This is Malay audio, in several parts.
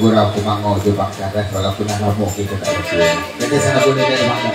gurau kumango di bangsa walaupun anak mau kita tak kecil. Jadi sana boleh dari mana?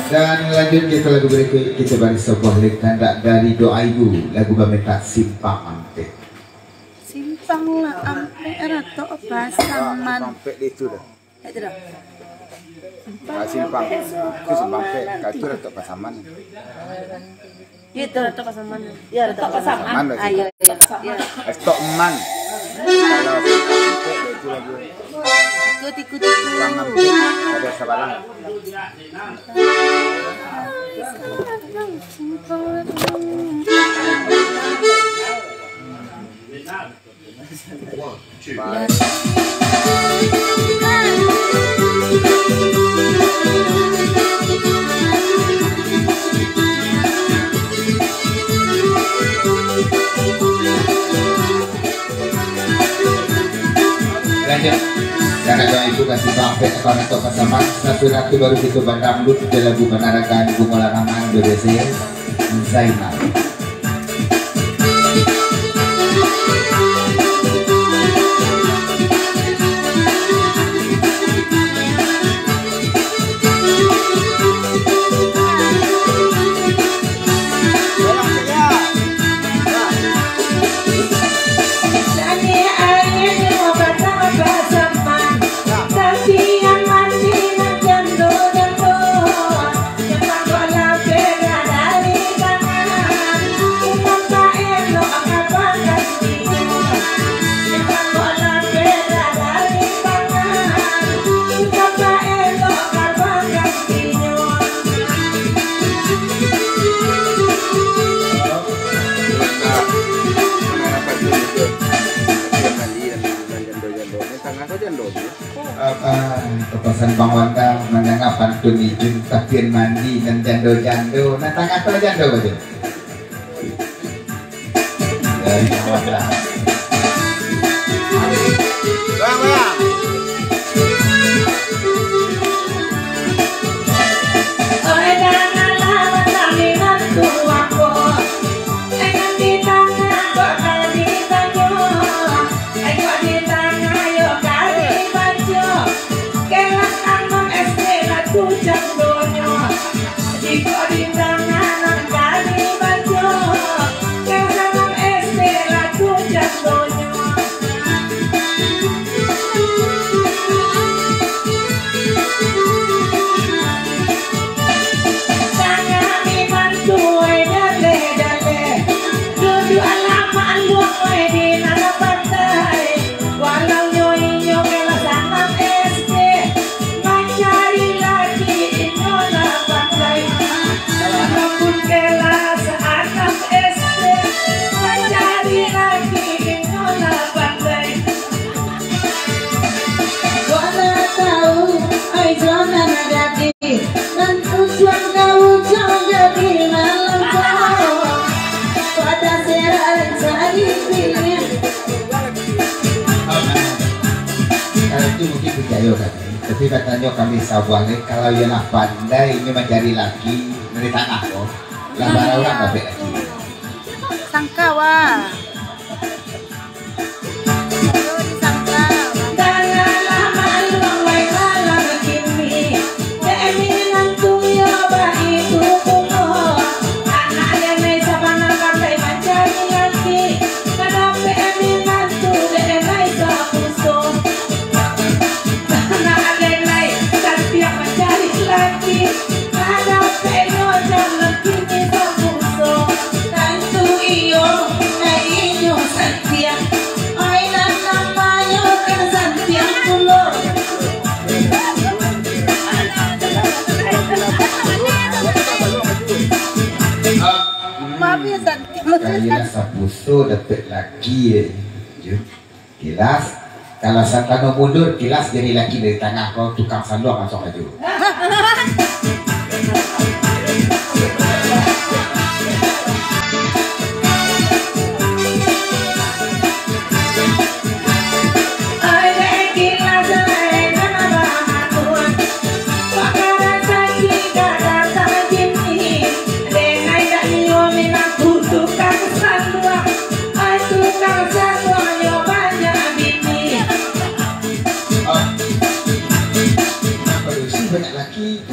Dan lanjut kita lagu berikut kita beri sebuah lirik tanda dari Doa Ibu lagu Bametak Simpang Ampe. Simpang lah ampe rato pasaman. Sampai itu dah. Itu dah. Simpang. Itu simpang pe. Itu rato pasaman. Itu rato pasaman. Ya rato pasaman. Ayo ya. Stok man. Kalau itu lagi. Ikut. Bangan ada sebalang. Lanjut. Karena doa ibu kasih sampai kalau untuk pasaman satu ratu baru itu bandang lu tidak lagu penarakan bunga larangan BDC Zainal. Kepasan Bang Wanda menengah pantun ijun tapian mandi dan jando-jando nah tangga atau jando aja dari Bang Wanda Bang. Tapi katanya kami sabarnya kalau ia nak pandai ini mencari laki dari tanah kok lambar orang kabeh lagi Sangka wah. Kaya sapuso dapat laki kilas kalau satano mundur kilas jadi laki dari tanah kau tukang sandok masuk maju.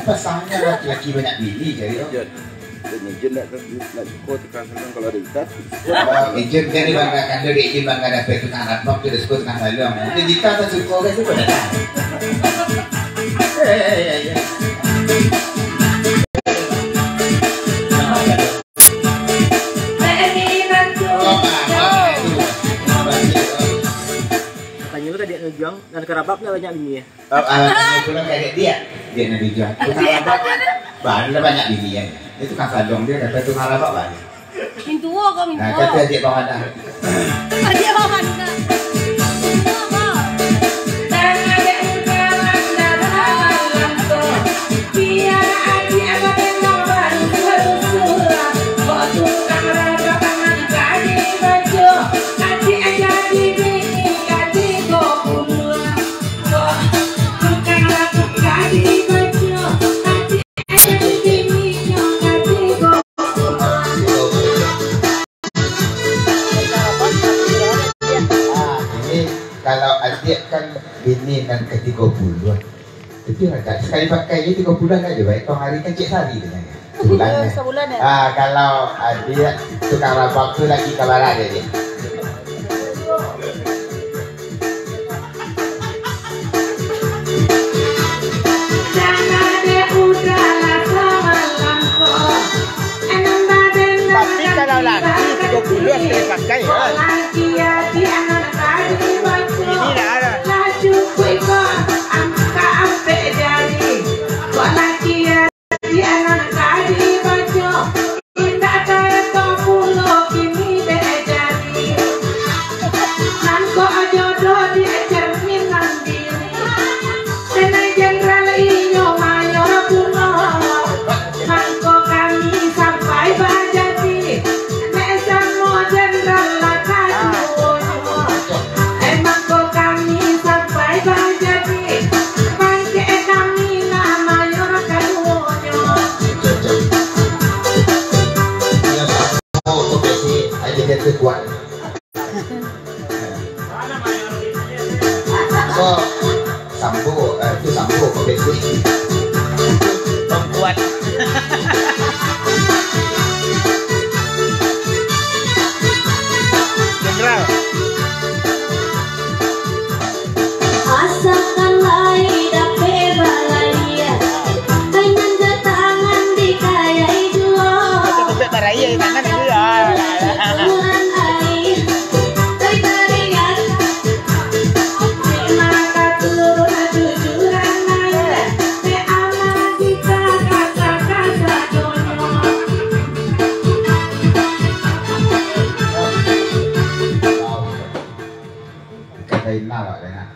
Pasangnya laki-laki banyak bini jadi Ejen nak cukup tekan senang kalau ada ikat. Ejen jadi banggakan dari ejen bangga dapat tukang rapok tu disebut tukang salong. Jadi jika tak cukup kan tu boleh tak? Katanya lu tadi ngejuang dan kerabaknya banyak bini ya. Pulang kayak dia nak dijual. Tukang rapok bahan banyak bini ya. Itu tukang salong dia dapat tukang rapok banyak. Mintuo kau mintuo. Nah, kata adik bawah dah. Adik bawah dah. ini kan ke 30. Itu agak sekali pakainya 30 aja baik. Kau hari kan cik sehari dengan Sebulan ya? kalau dia tukang rabak tu lagi kabar ada dia. Tapi kalau lagi 30 harus pakai kan. Ini dah ada. Kuat. So sampo itu sampo kompetisi Kuat. General. Asalkan lai dape balaya, dengan tangan dikayai dua. Sampai baraya tangan itu ya. Katain lawak dengan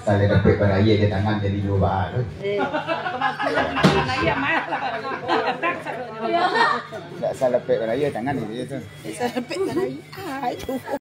saya dapat beraya di tangan jadi dua tu. Tak salah pek baraya tangan itu. Bisa dapat lagi.